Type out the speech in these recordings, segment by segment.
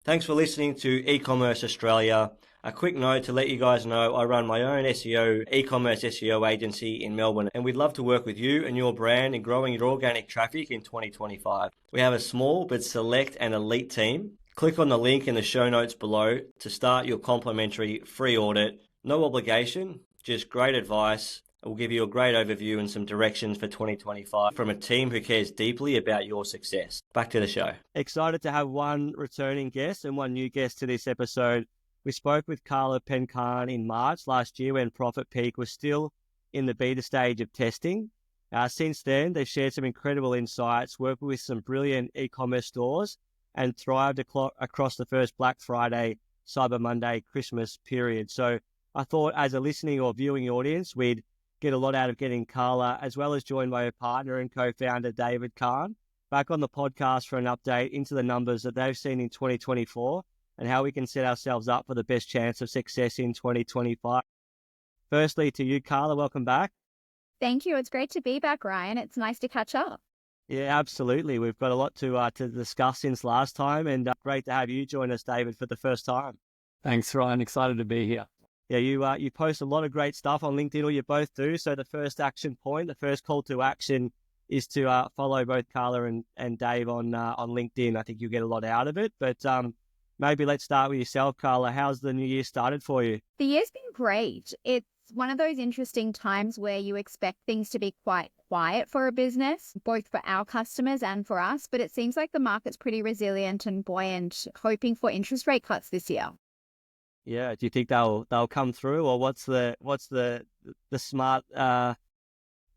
Thanks for listening to E-Commerce Australia. A quick note to let you guys know I run my own e-commerce SEO agency in Melbourne, and we'd love to work with you and your brand in growing your organic traffic in 2025. We have a small but select and elite team. Click on the link in the show notes below to start your complimentary free audit. No obligation, just great advice. We'll give you a great overview and some directions for 2025 from a team who cares deeply about your success. Back to the show. Excited to have one returning guest and one new guest to this episode. We spoke with Carla Penn-Kahn in March last year when Profit Peak was still in the beta stage of testing. Since then, they've shared some incredible insights, worked with some brilliant e-commerce stores, and thrived across the first Black Friday, Cyber Monday, Christmas period. So I thought as a listening or viewing audience, we'd get a lot out of getting Carla, as well as joined by her partner and co-founder, David Kahn, back on the podcast for an update into the numbers that they've seen in 2024 and how we can set ourselves up for the best chance of success in 2025. Firstly, to you, Carla, welcome back. Thank you. It's great to be back, Ryan. It's nice to catch up. Yeah, absolutely. We've got a lot to discuss since last time, and great to have you join us, David, for the first time. Thanks, Ryan. Excited to be here. Yeah, you post a lot of great stuff on LinkedIn, or you both do. So the first action point, the first call to action is to follow both Carla and Dave on LinkedIn. I think you'll get a lot out of it. But maybe let's start with yourself, Carla. How's the new year started for you? The year's been great. It's one of those interesting times where you expect things to be quite quiet for a business, both for our customers and for us. But it seems like the market's pretty resilient and buoyant, hoping for interest rate cuts this year. Yeah, do you think they'll come through, or what's the smart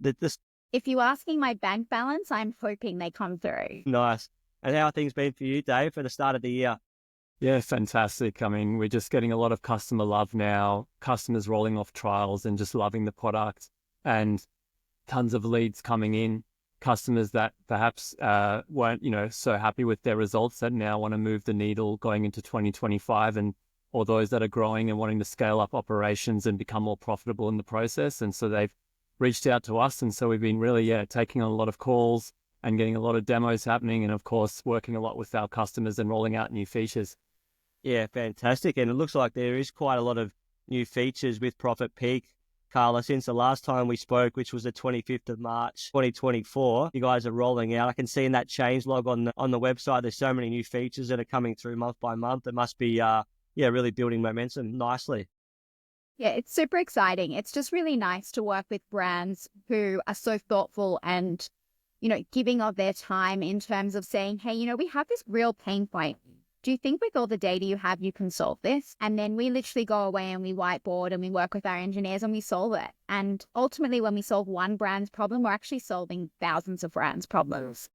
If you're asking my bank balance, I'm hoping they come through. Nice. And how have things been for you, Dave, for the start of the year? Yeah, fantastic. I mean, we're just getting a lot of customer love now, customers rolling off trials and just loving the product, and tons of leads coming in, customers that perhaps weren't, so happy with their results that now want to move the needle going into 2025, or those that are growing and wanting to scale up operations and become more profitable in the process. And so they've reached out to us. And so we've been really, taking on a lot of calls and getting a lot of demos happening. And of course, working a lot with our customers and rolling out new features. Yeah, fantastic. And it looks like there is quite a lot of new features with Profit Peak, Carla, since the last time we spoke, which was the 25th of March, 2024. You guys are rolling out. I can see in that change log on the website, there's so many new features that are coming through month by month. It must be, really building momentum nicely. Yeah, it's super exciting. It's just really nice to work with brands who are so thoughtful and, giving of their time in terms of saying, hey, we have this real pain point. Do you think with all the data you have, you can solve this? And then we literally go away and we whiteboard and we work with our engineers and we solve it. And ultimately, when we solve one brand's problem, we're actually solving thousands of brands' problems.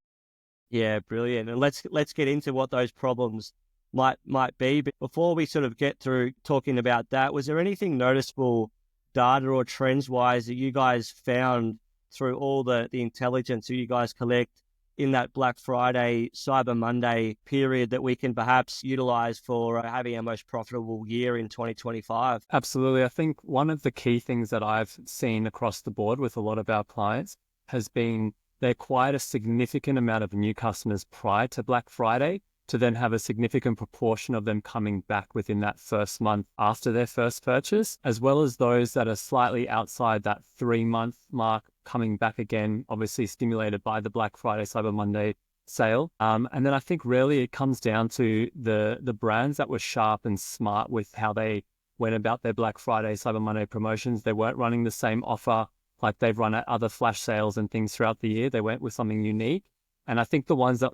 Yeah, brilliant. And let's get into what those problems might be. But before we sort of get through talking about that, was there anything noticeable data or trends wise that you guys found through all the intelligence that you guys collect in that Black Friday, Cyber Monday period that we can perhaps utilize for having our most profitable year in 2025? Absolutely. I think one of the key things that I've seen across the board with a lot of our clients has been they acquired a significant amount of new customers prior to Black Friday, to then have a significant proportion of them coming back within that first month after their first purchase, as well as those that are slightly outside that 3-month mark coming back again, obviously stimulated by the Black Friday, Cyber Monday sale. And then I think really it comes down to the brands that were sharp and smart with how they went about their Black Friday, Cyber Monday promotions. They weren't running the same offer like they've run at other flash sales and things throughout the year. They went with something unique. And I think the ones that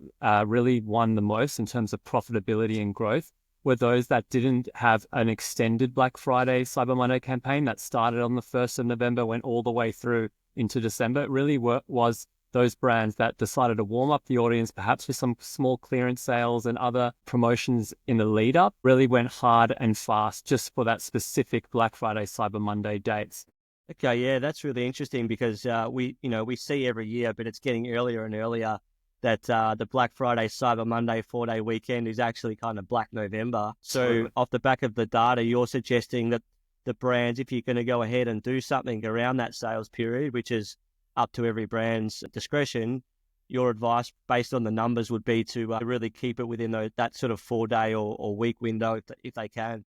really won the most in terms of profitability and growth were those that didn't have an extended Black Friday, Cyber Monday campaign that started on the 1st of November, went all the way through into December. It really was those brands that decided to warm up the audience, perhaps with some small clearance sales and other promotions in the lead up, really went hard and fast just for that specific Black Friday, Cyber Monday dates. Okay, yeah, that's really interesting because we see every year, but it's getting earlier and earlier that the Black Friday, Cyber Monday 4-day weekend is actually kind of Black November. So off the back of the data, you're suggesting that the brands, if you're going to go ahead and do something around that sales period, which is up to every brand's discretion, your advice based on the numbers would be to really keep it within that sort of 4-day or week window if they can.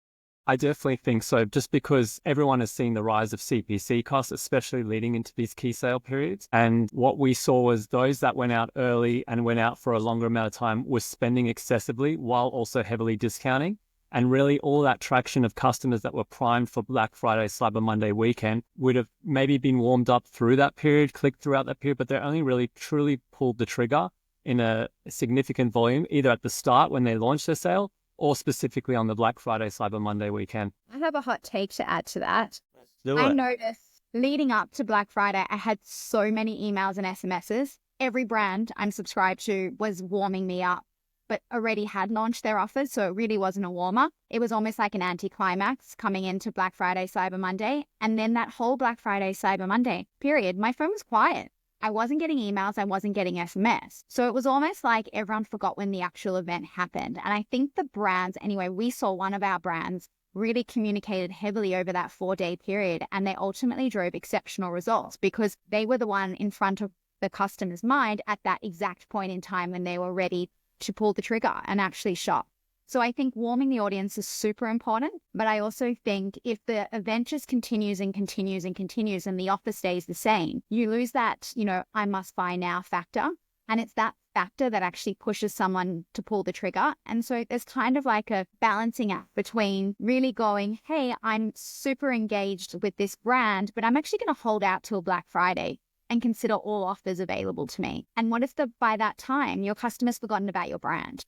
I definitely think so, just because everyone has seen the rise of CPC costs, especially leading into these key sale periods. And what we saw was those that went out early and went out for a longer amount of time were spending excessively while also heavily discounting. And really all that traction of customers that were primed for Black Friday, Cyber Monday weekend would have maybe been warmed up through that period, clicked throughout that period, but they only really truly pulled the trigger in a significant volume, either at the start when they launched their sale or specifically on the Black Friday, Cyber Monday weekend. I have a hot take to add to that. Let's do I it. noticed leading up to Black Friday, I had so many emails and SMSs. Every brand I'm subscribed to was warming me up, but already had launched their offers. So it really wasn't a warmer. It was almost like an anticlimax coming into Black Friday, Cyber Monday. And then that whole Black Friday, Cyber Monday period, my phone was quiet. I wasn't getting emails. I wasn't getting SMS. So it was almost like everyone forgot when the actual event happened. And I think the brands, anyway, we saw one of our brands really communicated heavily over that 4-day period. And they ultimately drove exceptional results because they were the one in front of the customer's mind at that exact point in time when they were ready to pull the trigger and actually shop. So I think warming the audience is super important, but I also think if the event just continues and continues and continues and the offer stays the same, you lose that, I must buy now factor. And it's that factor that actually pushes someone to pull the trigger. And so there's kind of like a balancing act between really going, hey, I'm super engaged with this brand, but I'm actually going to hold out till Black Friday and consider all offers available to me. And what if by that time your customer's forgotten about your brand?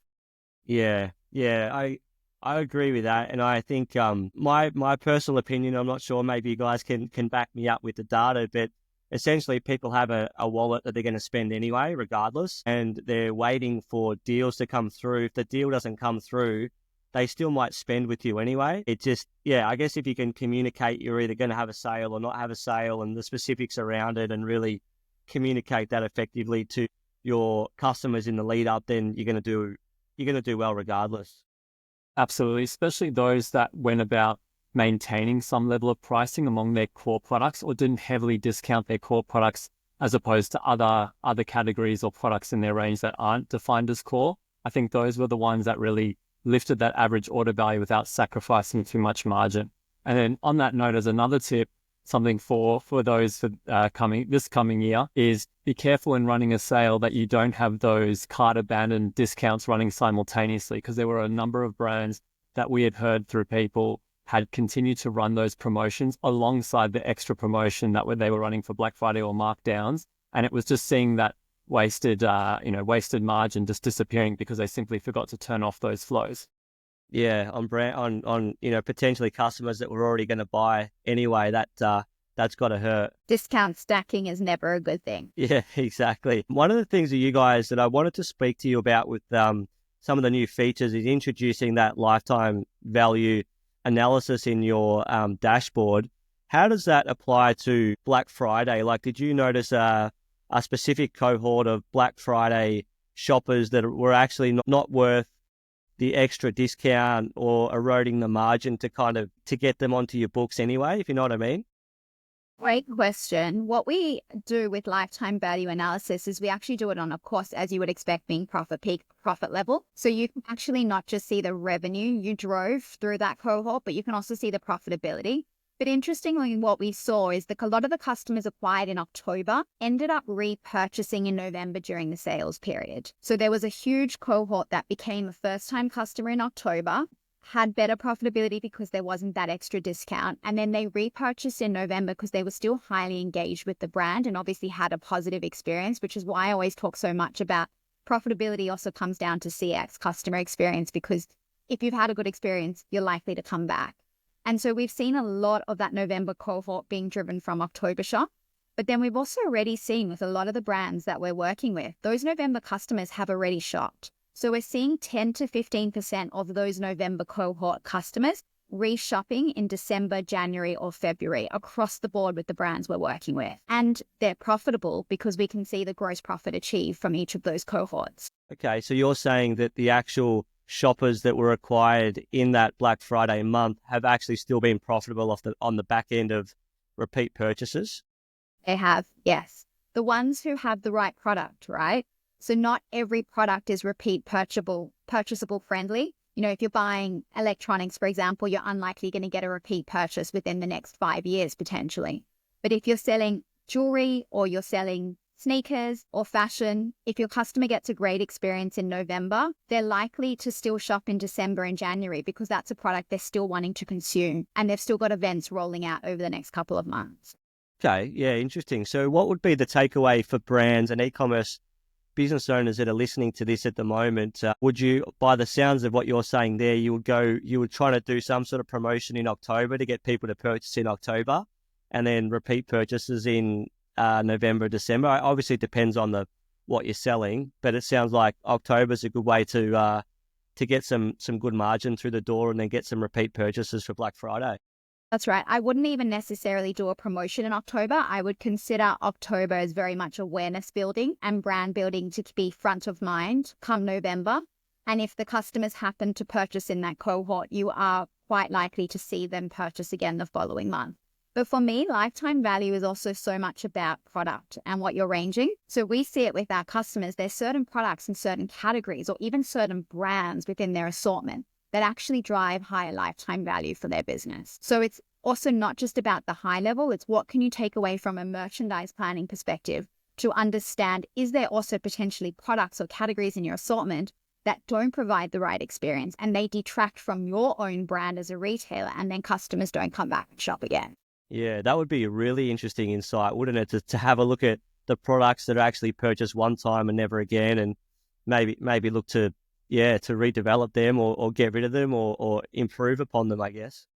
Yeah, I agree with that, and I think my personal opinion, I'm not sure, maybe you guys can back me up with the data, but essentially people have a wallet that they're going to spend anyway, regardless, and they're waiting for deals to come through. If the deal doesn't come through, they still might spend with you anyway. It just, I guess if you can communicate you're either going to have a sale or not have a sale and the specifics around it and really communicate that effectively to your customers in the lead up, then you're going to do well regardless. Absolutely, especially those that went about maintaining some level of pricing among their core products or didn't heavily discount their core products as opposed to other categories or products in their range that aren't defined as core. I think those were the ones that really lifted that average order value without sacrificing too much margin. And then on that note, as another tip, something for those for this coming year is be careful in running a sale that you don't have those cart abandoned discounts running simultaneously, because there were a number of brands that we had heard through people had continued to run those promotions alongside the extra promotion that they were running for Black Friday or markdowns. And it was just seeing that wasted margin just disappearing because they simply forgot to turn off those flows. Yeah, on potentially customers that were already going to buy anyway. That's got to hurt. Discount stacking is never a good thing. Yeah, exactly. One of the things that you guys that I wanted to speak to you about with some of the new features is introducing that lifetime value analysis in your dashboard. How does that apply to Black Friday? Like, did you notice a specific cohort of Black Friday shoppers that were actually not worth the extra discount or eroding the margin to get them onto your books anyway, if you know what I mean? Great question. What we do with lifetime value analysis is we actually do it on, of course, as you would expect, being profit peak, profit level. So you can actually not just see the revenue you drove through that cohort, but you can also see the profitability. But interestingly, what we saw is that a lot of the customers acquired in October ended up repurchasing in November during the sales period. So there was a huge cohort that became a first-time customer in October, had better profitability because there wasn't that extra discount. And then they repurchased in November because they were still highly engaged with the brand and obviously had a positive experience, which is why I always talk so much about profitability also comes down to CX, customer experience, because if you've had a good experience, you're likely to come back. And so we've seen a lot of that November cohort being driven from October shop. But then we've also already seen with a lot of the brands that we're working with, those November customers have already shopped. So we're seeing 10 to 15% of those November cohort customers reshopping in December, January, or February across the board with the brands we're working with. And they're profitable because we can see the gross profit achieved from each of those cohorts. Okay, so you're saying that the actual shoppers that were acquired in that Black Friday month have actually still been profitable on the back end of repeat purchases? They have, yes. The ones who have the right product, right? So not every product is repeat purchasable friendly. If you're buying electronics, for example, you're unlikely going to get a repeat purchase within the next 5 years, potentially. But if you're selling jewelry or you're selling sneakers or fashion, if your customer gets a great experience in November, they're likely to still shop in December and January because that's a product they're still wanting to consume and they've still got events rolling out over the next couple of months. Okay, yeah, interesting. So what would be the takeaway for brands and e-commerce business owners that are listening to this at the moment? Would you, by the sounds of what you're saying there, you would try to do some sort of promotion in October to get people to purchase in October and then repeat purchases in November, December? Obviously, it depends on what you're selling, but it sounds like October is a good way to get some good margin through the door and then get some repeat purchases for Black Friday. That's right. I wouldn't even necessarily do a promotion in October. I would consider October as very much awareness building and brand building to be front of mind come November. And if the customers happen to purchase in that cohort, you are quite likely to see them purchase again the following month. But for me, lifetime value is also so much about product and what you're ranging. So we see it with our customers. There's certain products in certain categories or even certain brands within their assortment that actually drive higher lifetime value for their business. So it's also not just about the high level, it's what can you take away from a merchandise planning perspective to understand, is there also potentially products or categories in your assortment that don't provide the right experience and they detract from your own brand as a retailer and then customers don't come back and shop again. Yeah, that would be a really interesting insight, wouldn't it? To have a look at the products that are actually purchased one time and never again, and maybe look to redevelop them or get rid of them or improve upon them, I guess.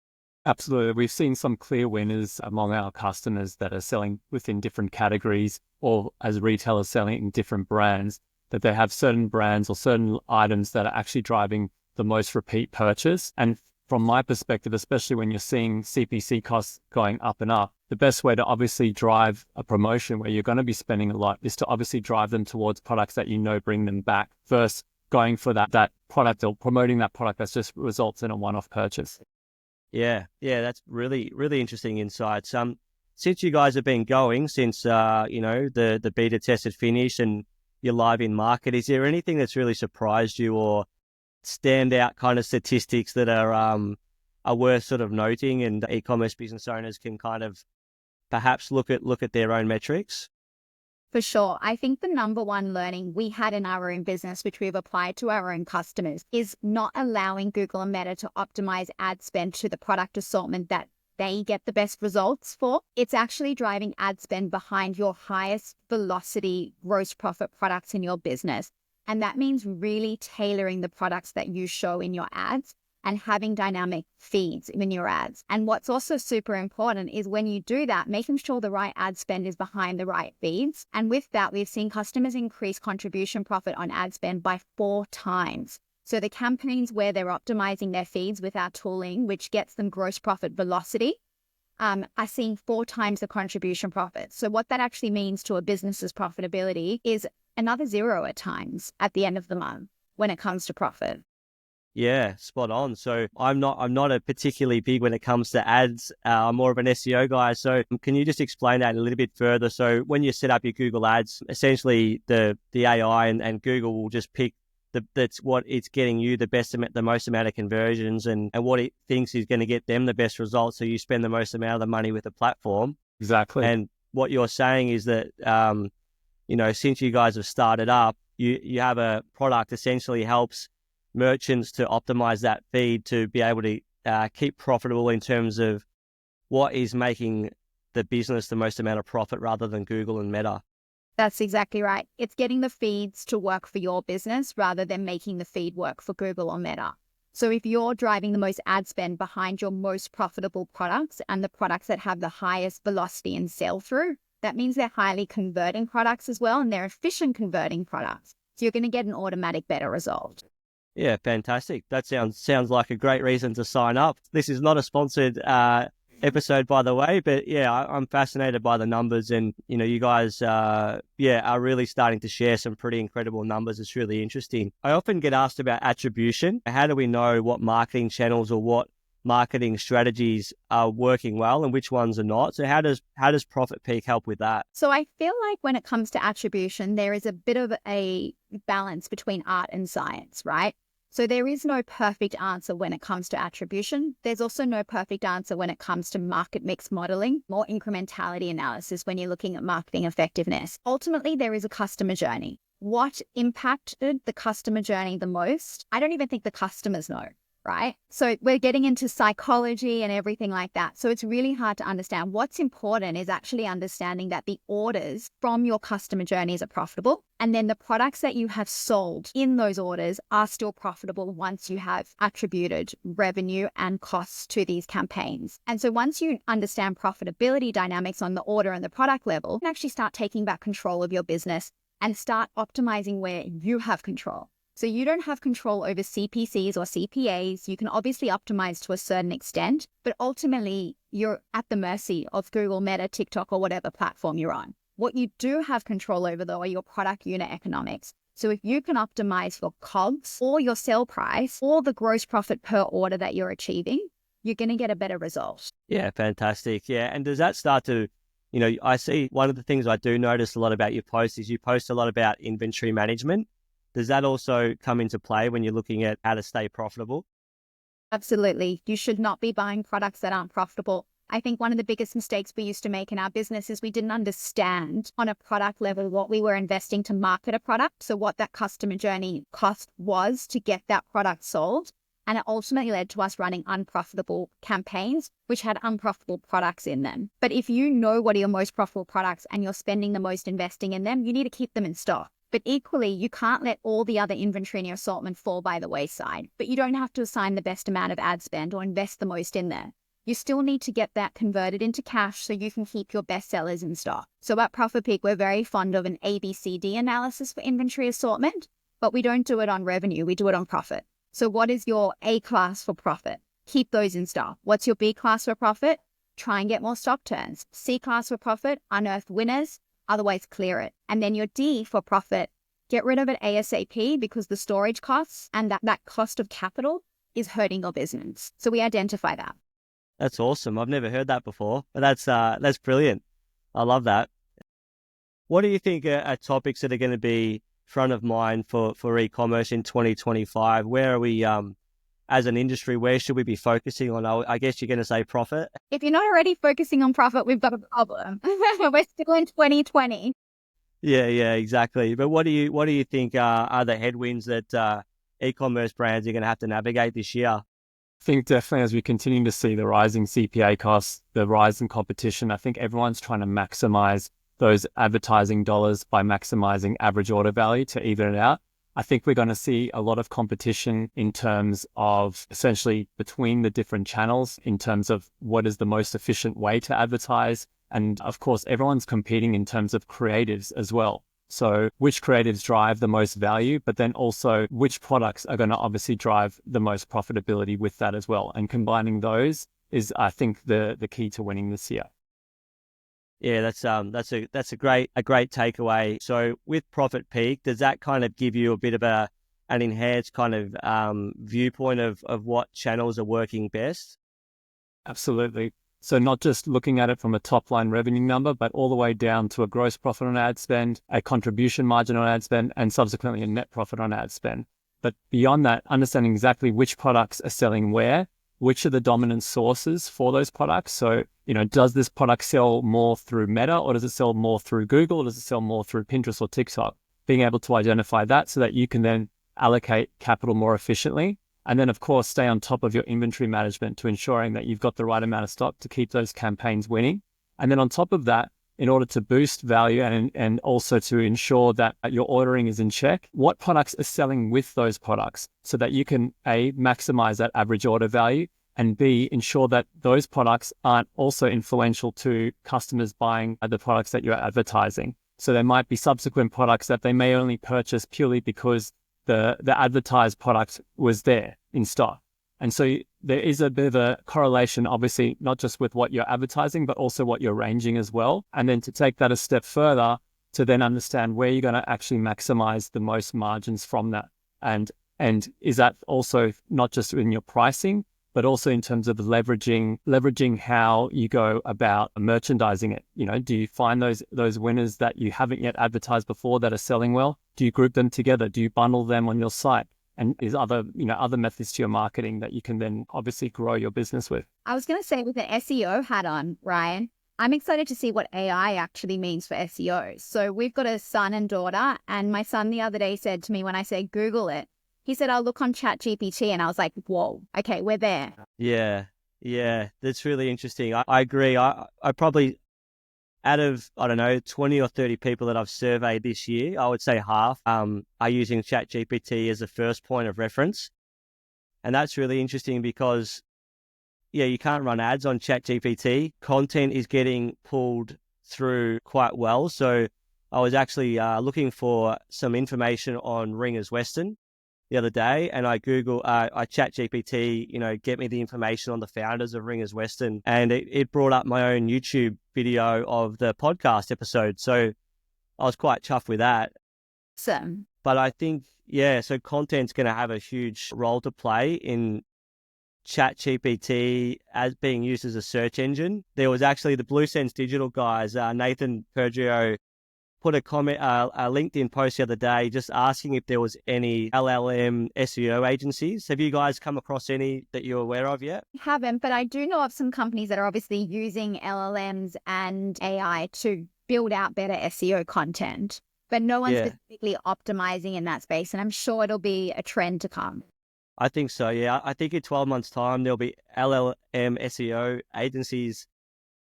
Absolutely. We've seen some clear winners among our customers that are selling within different categories or as retailers selling in different brands, that they have certain brands or certain items that are actually driving the most repeat purchase. And from my perspective, especially when you're seeing CPC costs going up and up, the best way to obviously drive a promotion where you're going to be spending a lot is to obviously drive them towards products that bring them back versus going for that product or promoting that product that just results in a one-off purchase. Yeah, that's really, really interesting insights. Since you guys have been going since the beta test had finished and you're live in market, is there anything that's really surprised you or standout kind of statistics that are worth sort of noting and e-commerce business owners can kind of perhaps look at their own metrics? For sure. I think the number one learning we had in our own business, which we've applied to our own customers, is not allowing Google and Meta to optimize ad spend to the product assortment that they get the best results for. It's actually driving ad spend behind your highest velocity gross profit products in your business. And that means really tailoring the products that you show in your ads and having dynamic feeds in your ads. And what's also super important is when you do that, making sure the right ad spend is behind the right feeds. And with that, we've seen customers increase contribution profit on ad spend by 4 times. So the campaigns where they're optimizing their feeds with our tooling, which gets them gross profit velocity, are seeing 4 times the contribution profit. So what that actually means to a business's profitability is another 0 at times at the end of the month when it comes to profit. Yeah, spot on. So I'm not a particularly big when it comes to ads. I'm more of an SEO guy. So can you just explain that a little bit further? So when you set up your Google ads, essentially the AI and Google will just pick that's what it's getting you the most amount of conversions and what it thinks is going to get them the best results. So you spend the most amount of the money with the platform. Exactly. And what you're saying is that, since you guys have started up, you have a product essentially helps merchants to optimize that feed to be able to keep profitable in terms of what is making the business the most amount of profit rather than Google and Meta. That's exactly right. It's getting the feeds to work for your business rather than making the feed work for Google or Meta. So if you're driving the most ad spend behind your most profitable products and the products that have the highest velocity and sell through, that means they're highly converting products as well and they're efficient converting products. So you're going to get an automatic better result. Yeah, fantastic. That sounds like a great reason to sign up. This is not a sponsored episode, by the way, but yeah, I'm fascinated by the numbers, and you guys, are really starting to share some pretty incredible numbers. It's really interesting. I often get asked about attribution. How do we know what marketing channels or what marketing strategies are working well and which ones are not. So how does Profit Peak help with that? So I feel like when it comes to attribution, there is a bit of a balance between art and science, right? So there is no perfect answer when it comes to attribution. There's also no perfect answer when it comes to market mix modeling, more incrementality analysis when you're looking at marketing effectiveness. Ultimately, there is a customer journey. What impacted the customer journey the most? I don't even think the customers know, right? So we're getting into psychology and everything like that. So it's really hard to understand. What's important is actually understanding that the orders from your customer journeys are profitable. And then the products that you have sold in those orders are still profitable once you have attributed revenue and costs to these campaigns. And so once you understand profitability dynamics on the order and the product level, you can actually start taking back control of your business and start optimizing where you have control. So you don't have control over CPCs or CPAs. You can obviously optimize to a certain extent, but ultimately you're at the mercy of Google, Meta, TikTok, or whatever platform you're on. What you do have control over, though, are your product unit economics. So if you can optimize your COGS or your sale price or the gross profit per order that you're achieving, you're going to get a better result. Yeah, fantastic. Yeah. And does that start to, I see one of the things I do notice a lot about your posts is you post a lot about inventory management. Does that also come into play when you're looking at how to stay profitable? Absolutely. You should not be buying products that aren't profitable. I think one of the biggest mistakes we used to make in our business is we didn't understand on a product level what we were investing to market a product. So what that customer journey cost was to get that product sold. And it ultimately led to us running unprofitable campaigns, which had unprofitable products in them. But if you know what are your most profitable products and you're spending the most investing in them, you need to keep them in stock. But equally, you can't let all the other inventory in your assortment fall by the wayside. But you don't have to assign the best amount of ad spend or invest the most in there. You still need to get that converted into cash so you can keep your best sellers in stock. So at Profit Peak, we're very fond of an ABCD analysis for inventory assortment, but we don't do it on revenue. We do it on profit. So what is your A class for profit? Keep those in stock. What's your B class for profit? Try and get more stock turns. C class for profit, unearth winners, otherwise clear it. And then your D for profit, get rid of it ASAP because the storage costs and that cost of capital is hurting your business. So we identify that. That's awesome. I've never heard that before, but that's brilliant. I love that. What do you think are topics that are going to be front of mind for e-commerce in 2025? Where are we as an industry? Where should we be focusing on? I guess you're going to say profit. If you're not already focusing on profit, we've got a problem. We're still in 2020. Yeah, exactly. But what do you think are the headwinds that e-commerce brands are going to have to navigate this year? I think definitely as we continue to see the rising CPA costs, the rise in competition, I think everyone's trying to maximize those advertising dollars by maximizing average order value to even it out. I think we're going to see a lot of competition in terms of essentially between the different channels in terms of what is the most efficient way to advertise. And of course, everyone's competing in terms of creatives as well. So which creatives drive the most value, but then also which products are going to obviously drive the most profitability with that as well. And combining those is, I think, the key to winning this year. Yeah, that's a great takeaway. So with Profit Peak, does that kind of give you a bit of an enhanced kind of viewpoint of what channels are working best? Absolutely. So not just looking at it from a top line revenue number, but all the way down to a gross profit on ad spend, a contribution margin on ad spend, and subsequently a net profit on ad spend. But beyond that, understanding exactly which products are selling where, which are the dominant sources for those products. So, does this product sell more through Meta, or does it sell more through Google, or does it sell more through Pinterest or TikTok? Being able to identify that so that you can then allocate capital more efficiently. And then, of course, stay on top of your inventory management to ensuring that you've got the right amount of stock to keep those campaigns winning. And then on top of that, in order to boost value and also to ensure that your ordering is in check, what products are selling with those products so that you can A, maximize that average order value, and B, ensure that those products aren't also influential to customers buying the products that you're advertising. So there might be subsequent products that they may only purchase purely because the advertised product was there in stock. And so there is a bit of a correlation, obviously, not just with what you're advertising, but also what you're ranging as well. And then to take that a step further, to then understand where you're going to actually maximize the most margins from that. And is that also not just in your pricing, but also in terms of leveraging how you go about merchandising it. Do you find those winners that you haven't yet advertised before that are selling well? Do you group them together? Do you bundle them on your site? And is other methods to your marketing that you can then obviously grow your business with? I was going to say, with an SEO hat on, Ryan, I'm excited to see what AI actually means for SEO. So we've got a son and daughter, and my son the other day said to me, when I said Google it, he said, I'll look on ChatGPT, and I was like, whoa, okay, we're there. Yeah, that's really interesting. I agree. I probably, out of, I don't know, 20 or 30 people that I've surveyed this year, I would say half are using ChatGPT as a first point of reference. And that's really interesting because, yeah, you can't run ads on ChatGPT. Content is getting pulled through quite well. So I was actually looking for some information on Ringers Western the other day, and I ChatGPT, get me the information on the founders of Ringers Western, and it brought up my own YouTube video of the podcast episode. So I was quite chuffed with that. Awesome. But I think, so content's going to have a huge role to play in ChatGPT as being used as a search engine. There was actually the Blue Sense Digital guys, Nathan Pergio, put a comment, a LinkedIn post the other day, just asking if there was any LLM SEO agencies. Have you guys come across any that you're aware of yet? I haven't, but I do know of some companies that are obviously using LLMs and AI to build out better SEO content, but no one's specifically optimizing in that space. And I'm sure it'll be a trend to come. I think so, yeah. I think in 12 months' time, there'll be LLM SEO agencies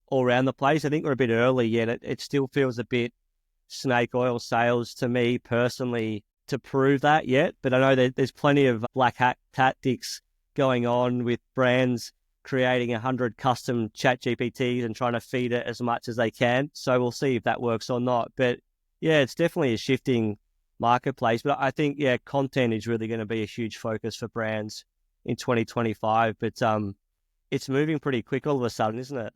all around the place. I think we're a bit early yet. It still feels a bit snake oil sales to me personally to prove that yet, but I know that there's plenty of black hat tactics going on with brands creating 100 custom chat GPTs and trying to feed it as much as they can. So we'll see if that works or not. But yeah, it's definitely a shifting marketplace. But I think, content is really going to be a huge focus for brands in 2025. But it's moving pretty quick all of a sudden, isn't it?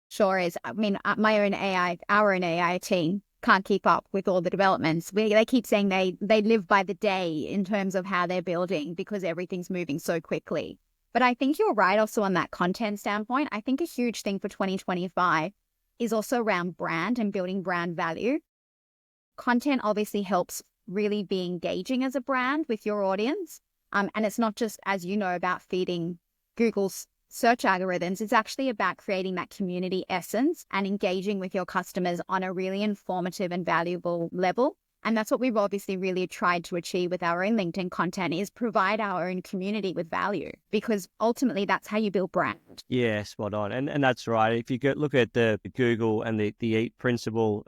Sure is. I mean, our own AI team can't keep up with all the developments. They keep saying they live by the day in terms of how they're building because everything's moving so quickly. But I think you're right also on that content standpoint. I think a huge thing for 2025 is also around brand and building brand value. Content obviously helps really be engaging as a brand with your audience. And it's not just, as you know, about feeding Google's search algorithms. It's actually about creating that community essence and engaging with your customers on a really informative and valuable level. And that's what we've obviously really tried to achieve with our own LinkedIn content, is provide our own community with value, because ultimately that's how you build brand. Yeah, spot on. And that's right. If you look at the Google and the EAT principle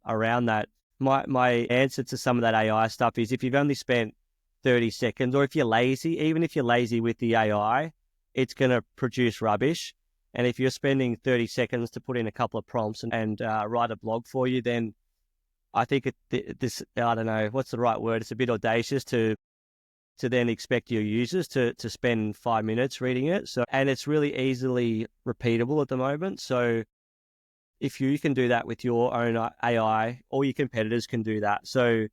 around that, my answer to some of that AI stuff is if you've only spent 30 seconds, or if you're lazy, even if you're lazy with the AI, it's going to produce rubbish. And if you're spending 30 seconds to put in a couple of prompts and write a blog for you, then I think I don't know, what's the right word? It's a bit audacious to then expect your users to spend 5 minutes reading it. So, and it's really easily repeatable at the moment. So if you can do that with your own AI, all your competitors can do that. So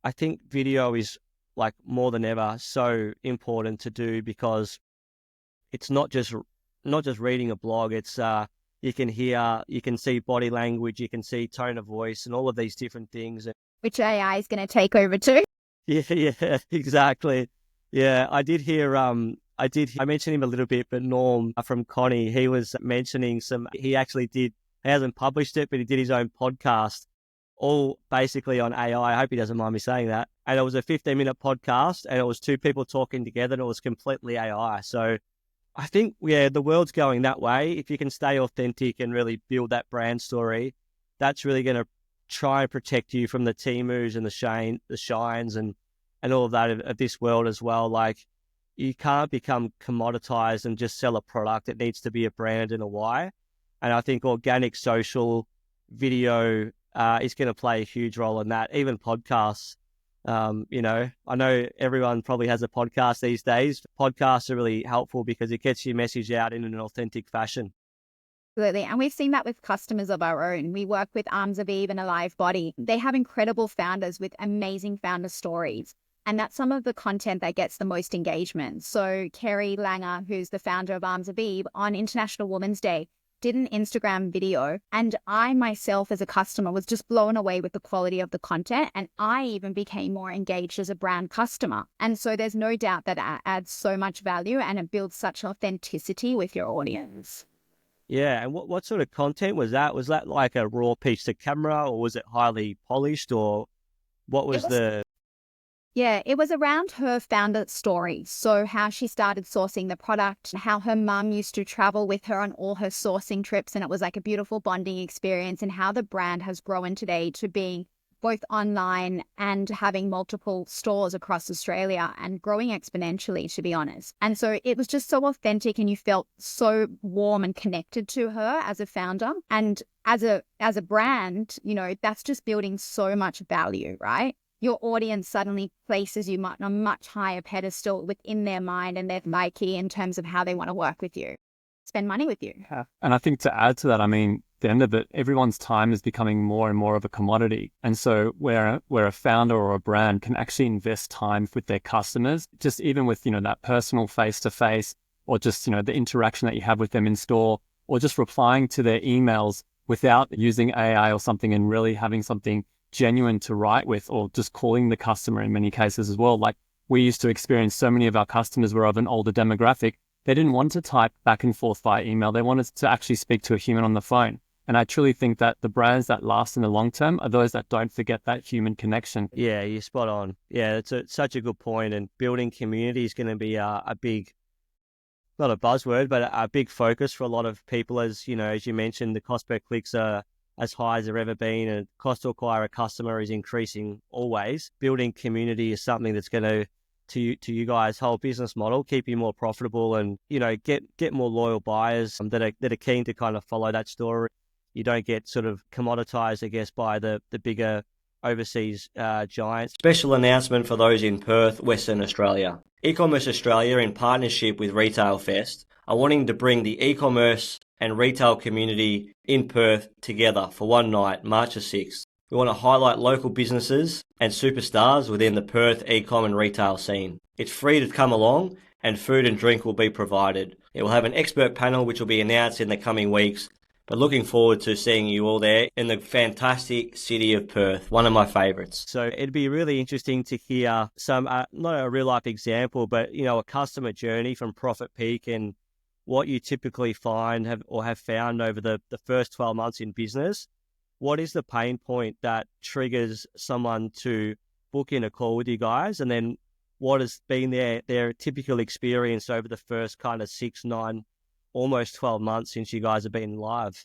I think video is, like, more than ever so important to do, because it's not just reading a blog. It's you can hear, you can see body language, you can see tone of voice, and all of these different things. Which AI is going to take over too. Yeah, exactly. Yeah, I mentioned him a little bit, but Norm from Connie, he was mentioning he hasn't published it, but he did his own podcast, all basically on AI. I hope he doesn't mind me saying that. And it was a 15-minute podcast, and it was two people talking together, and it was completely AI. So I think, the world's going that way. If you can stay authentic and really build that brand story, that's really going to try and protect you from the Temus and the Shines and all of that of this world as well. Like, you can't become commoditized and just sell a product. It needs to be a brand and a why. And I think organic social video is going to play a huge role in that. Even podcasts. I know everyone probably has a podcast these days. Podcasts are really helpful because it gets your message out in an authentic fashion. Absolutely. And we've seen that with customers of our own. We work with Arms of Eve and Alive Body. They have incredible founders with amazing founder stories. And that's some of the content that gets the most engagement. So Kerry Langer, who's the founder of Arms Aviv, on International Women's Day, did an Instagram video, and I myself as a customer was just blown away with the quality of the content, and I even became more engaged as a brand customer. And so there's no doubt that it adds so much value and it builds such authenticity with your audience. Yeah, and what sort of content was that? Was that like a raw piece to camera, or was it highly polished, or what was the... Yeah, it was around her founder story. So how she started sourcing the product, how her mum used to travel with her on all her sourcing trips. And it was like a beautiful bonding experience, and how the brand has grown today to being both online and having multiple stores across Australia and growing exponentially, to be honest. And so it was just so authentic, and you felt so warm and connected to her as a founder. And as a brand, you know, that's just building so much value, right? Your audience suddenly places you on a much higher pedestal within their mind and their psyche in terms of how they want to work with you, spend money with you. Yeah. And I think to add to that, I mean, at the end of it, everyone's time is becoming more and more of a commodity. And so where a founder or a brand can actually invest time with their customers, just even with, you know, that personal face-to-face, or just, you know, the interaction that you have with them in store, or just replying to their emails without using AI or something, and really having something genuine to write with, or just calling the customer in many cases as well. Like, we used to experience so many of our customers were of an older demographic. They didn't want to type back and forth via email. They wanted to actually speak to a human on the phone. And I truly think that the brands that last in the long term are those that don't forget that human connection. Yeah, you're spot on. Yeah, it's such a good point. And building community is going to be a big, not a buzzword, but a big focus for a lot of people. As you know, as you mentioned, the cost per clicks are as high as they've ever been, and cost to acquire a customer is increasing always. Building community is something that's going to you guys' whole business model, keep you more profitable, and, you know, get more loyal buyers that are keen to kind of follow that story. You don't get sort of commoditized, I guess, by the bigger overseas giants. Special announcement for those in Perth, Western Australia. E-commerce Australia, in partnership with Retail Fest, are wanting to bring the e-commerce and retail community in Perth together for one night, March the 6th. We want to highlight local businesses and superstars within the Perth e-com and retail scene. It's free to come along, and food and drink will be provided. It will have an expert panel which will be announced in the coming weeks, but looking forward to seeing you all there in the fantastic city of Perth, one of my favourites. So it'd be really interesting to hear some, not a real life example, but, you know, a customer journey from Profit Peak, and what you typically find have found over the first 12 months in business. What is the pain point that triggers someone to book in a call with you guys? And then what has been their typical experience over the first kind of 6, 9, almost 12 months since you guys have been live?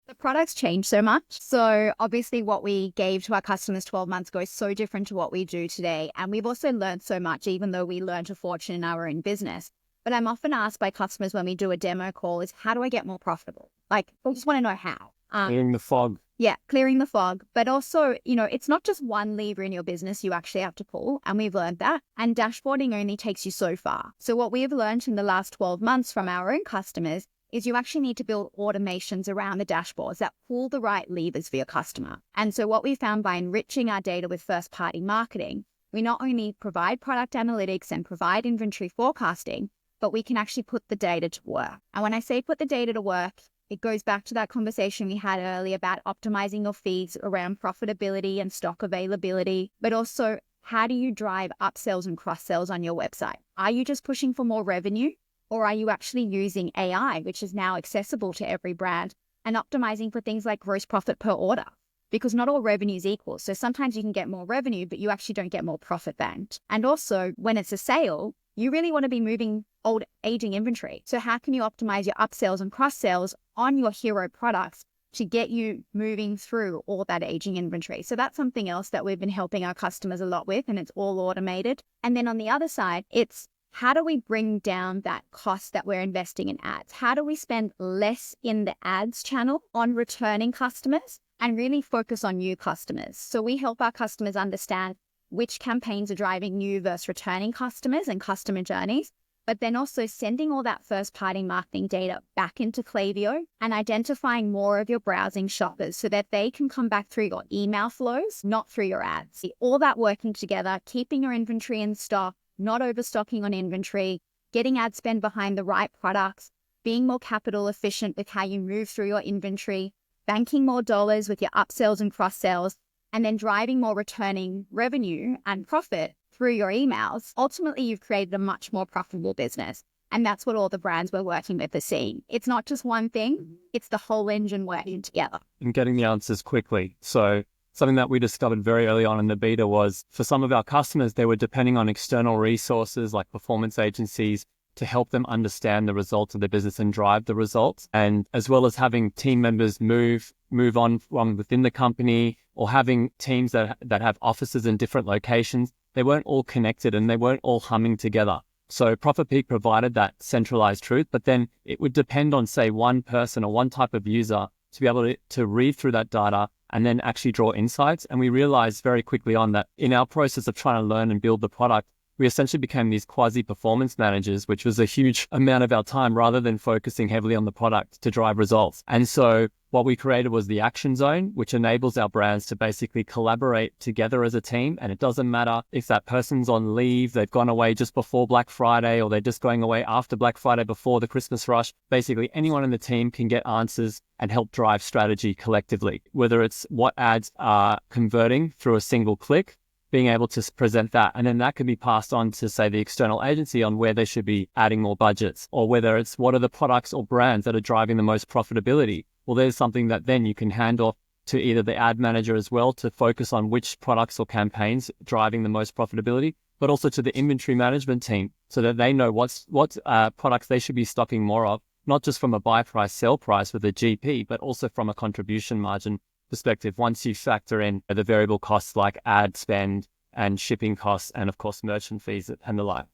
The products change so much. So obviously what we gave to our customers 12 months ago is so different to what we do today. And we've also learned so much, even though we learned a fortune in our own business. But I'm often asked by customers when we do a demo call is, how do I get more profitable? Like, I just want to know how. Clearing the fog. Yeah, clearing the fog. But also, you know, it's not just one lever in your business you actually have to pull. And we've learned that. And dashboarding only takes you so far. So what we've learned in the last 12 months from our own customers is you actually need to build automations around the dashboards that pull the right levers for your customer. And so what we found by enriching our data with first-party marketing, we not only provide product analytics and provide inventory forecasting, but we can actually put the data to work. And when I say put the data to work, it goes back to that conversation we had earlier about optimizing your feeds around profitability and stock availability, but also how do you drive upsells and cross-sells on your website? Are you just pushing for more revenue, or are you actually using AI, which is now accessible to every brand, and optimizing for things like gross profit per order? Because not all revenue is equal. So sometimes you can get more revenue, but you actually don't get more profit banked. And also when it's a sale, you really want to be moving old aging inventory. So how can you optimize your upsells and cross sales on your hero products to get you moving through all that aging inventory? So that's something else that we've been helping our customers a lot with, and it's all automated. And then on the other side, it's how do we bring down that cost that we're investing in ads? How do we spend less in the ads channel on returning customers and really focus on new customers? So we help our customers understand which campaigns are driving new versus returning customers and customer journeys. but then also sending all that first-party marketing data back into Klaviyo and identifying more of your browsing shoppers so that they can come back through your email flows, not through your ads. All that working together, keeping your inventory in stock, not overstocking on inventory, getting ad spend behind the right products, being more capital efficient with how you move through your inventory, banking more dollars with your upsells and cross-sells, and then driving more returning revenue and profit through your emails. Ultimately, you've created a much more profitable business. And that's what all the brands we're working with are seeing. It's not just one thing, it's the whole engine working together. And getting the answers quickly. So something that we discovered very early on in the beta was for some of our customers, they were depending on external resources like performance agencies to help them understand the results of their business and drive the results. And as well as having team members move on from within the company, or having teams that have offices in different locations, they weren't all connected and they weren't all humming together. So Profit Peak provided that centralized truth, but then it would depend on, say, one person or one type of user to be able to read through that data and then actually draw insights. And we realized very quickly on that in our process of trying to learn and build the product, we essentially became these quasi-performance managers, which was a huge amount of our time rather than focusing heavily on the product to drive results. And so what we created was the action zone, which enables our brands to basically collaborate together as a team. And it doesn't matter if that person's on leave, they've gone away just before Black Friday, or they're just going away after Black Friday before the Christmas rush. Basically, anyone in the team can get answers and help drive strategy collectively, whether it's what ads are converting through a single click, being able to present that. And then that can be passed on to, say, the external agency on where they should be adding more budgets, or whether it's what are the products or brands that are driving the most profitability. Well, there's something that then you can hand off to either the ad manager as well to focus on which products or campaigns driving the most profitability, but also to the inventory management team so that they know what products they should be stocking more of, not just from a buy price, sell price with a GP, but also from a contribution margin perspective, once you factor in the variable costs like ad spend and shipping costs and, of course, merchant fees and the like.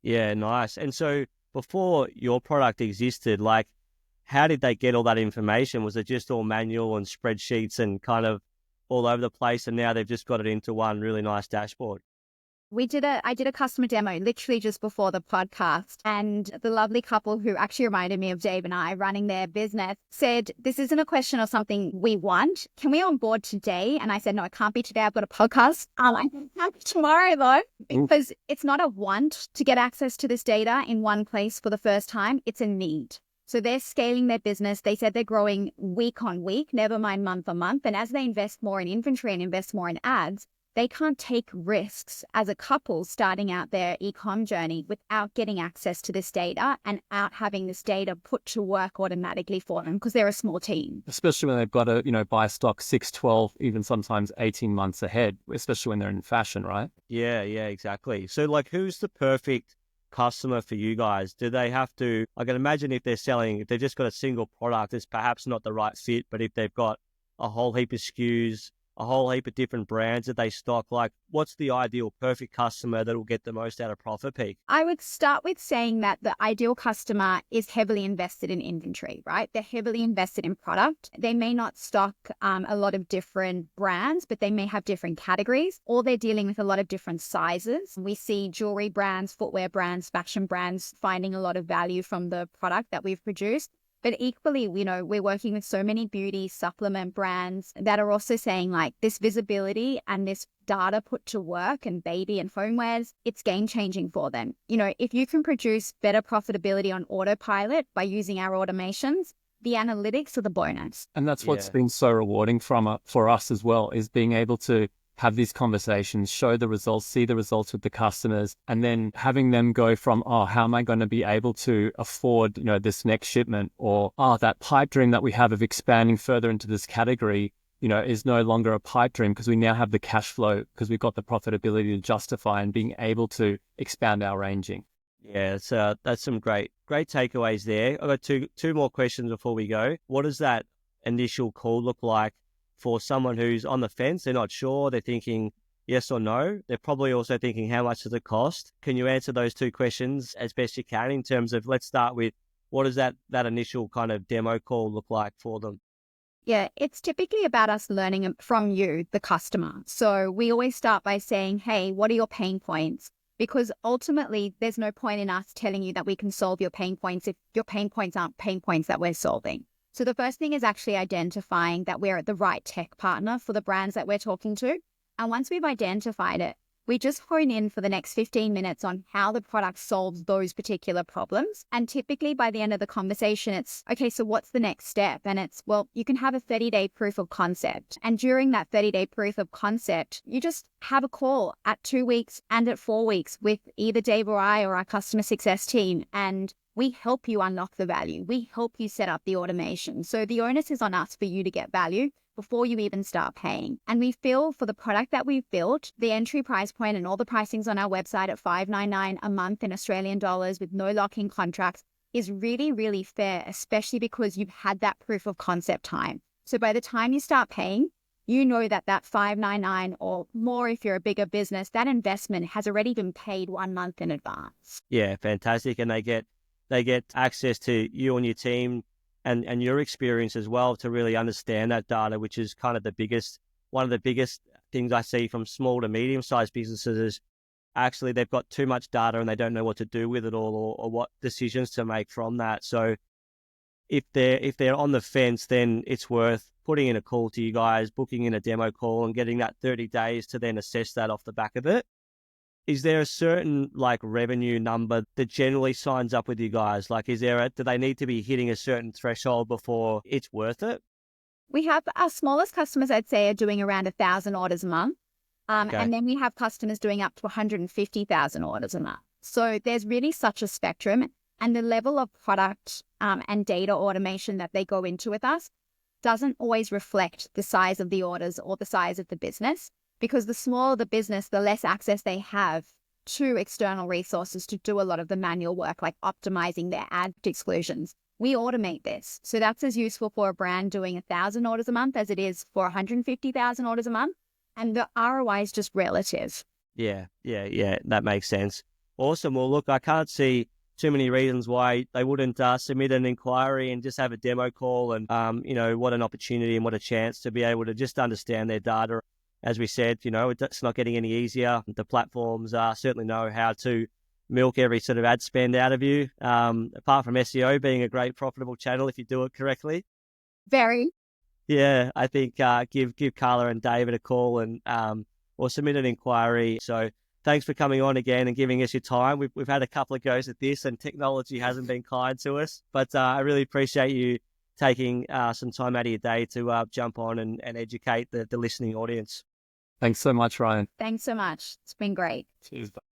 Yeah, nice. And so before your product existed, like, how did they get all that information? Was it just all manual and spreadsheets and kind of all over the place, and now they've just got it into one really nice dashboard? I did a customer demo literally just before the podcast, and the lovely couple who actually reminded me of Dave and I running their business said, this isn't a question of something we want. Can we onboard today? And I said, no, it can't be today. I've got a podcast. I can tomorrow though, because it's not a want to get access to this data in one place for the first time. It's a need. So they're scaling their business. They said they're growing week on week, never mind month on month. And as they invest more in inventory and invest more in ads, they can't take risks as a couple starting out their e-com journey without getting access to this data and out having this data put to work automatically for them, because they're a small team. Especially when they've got to, buy stock 6, 12, even sometimes 18 months ahead, especially when they're in fashion, right? Yeah, exactly. So like, who's the perfect customer for you guys? Do they have to, I can imagine if they've just got a single product, it's perhaps not the right fit, but if they've got a whole heap of SKUs, a whole heap of different brands that they stock, like, what's the ideal perfect customer that will get the most out of Profit Peak? I would start with saying that the ideal customer is heavily invested in inventory, right? They're heavily invested in product. They may not stock a lot of different brands, but they may have different categories, or they're dealing with a lot of different sizes. We see jewelry brands, footwear brands, fashion brands finding a lot of value from the product that we've produced. But equally, we're working with so many beauty supplement brands that are also saying, like, this visibility and this data put to work and baby and homewares, it's game changing for them. If you can produce better profitability on autopilot by using our automations, the analytics are the bonus. And that's what's been so rewarding for us as well, is being able to have these conversations, show the results, see the results with the customers, and then having them go from, how am I going to be able to afford, this next shipment, or, that pipe dream that we have of expanding further into this category, is no longer a pipe dream because we now have the cash flow, because we've got the profitability to justify and being able to expand our ranging. Yeah, that's some great takeaways there. I've got two more questions before we go. What does that initial call look like for someone who's on the fence? They're not sure, they're thinking yes or no. They're probably also thinking, how much does it cost? Can you answer those two questions as best you can in terms of, let's start with, what does that initial kind of demo call look like for them? Yeah, it's typically about us learning from you, the customer. So we always start by saying, hey, what are your pain points? because ultimately there's no point in us telling you that we can solve your pain points if your pain points aren't pain points that we're solving. So the first thing is actually identifying that we're the right tech partner for the brands that we're talking to. And once we've identified it, we just hone in for the next 15 minutes on how the product solves those particular problems. And typically by the end of the conversation, it's, okay, so what's the next step? And it's, well, you can have a 30-day proof of concept. And during that 30-day proof of concept, you just have a call at 2 weeks and at 4 weeks with either Dave or I or our customer success team. And we help you unlock the value. We help you set up the automation. So the onus is on us for you to get value before you even start paying. And we feel for the product that we've built, the entry price point and all the pricings on our website at $599 a month in Australian dollars with no lock-in contracts is really, really fair, especially because you've had that proof of concept time. So by the time you start paying, you know that that $599 or more if you're a bigger business, that investment has already been paid 1 month in advance. Yeah, fantastic. And they get access to you and your team and your experience as well to really understand that data, which is kind of one of the biggest things I see from small to medium-sized businesses is actually they've got too much data and they don't know what to do with it all or what decisions to make from that. So if they're on the fence, then it's worth putting in a call to you guys, booking in a demo call and getting that 30 days to then assess that off the back of it. Is there a certain revenue number that generally signs up with you guys? Do they need to be hitting a certain threshold before it's worth it? We have our smallest customers, I'd say, are doing around 1,000 orders a month. Okay. And then we have customers doing up to 150,000 orders a month. So there's really such a spectrum, and the level of product and data automation that they go into with us doesn't always reflect the size of the orders or the size of the business. Because the smaller the business, the less access they have to external resources to do a lot of the manual work, like optimizing their ad exclusions. We automate this. So that's as useful for a brand doing 1,000 orders a month as it is for 150,000 orders a month. And the ROI is just relative. Yeah. That makes sense. Awesome. Well, look, I can't see too many reasons why they wouldn't submit an inquiry and just have a demo call. And, what an opportunity and what a chance to be able to just understand their data. As we said, it's not getting any easier. The platforms certainly know how to milk every sort of ad spend out of you, apart from SEO being a great profitable channel if you do it correctly. Very. Yeah, I think give Carla and David a call and or submit an inquiry. So thanks for coming on again and giving us your time. We've had a couple of goes at this and technology hasn't been kind to us, but I really appreciate you taking some time out of your day to jump on and educate the listening audience. Thanks so much, Ryan. Thanks so much. It's been great. Cheers.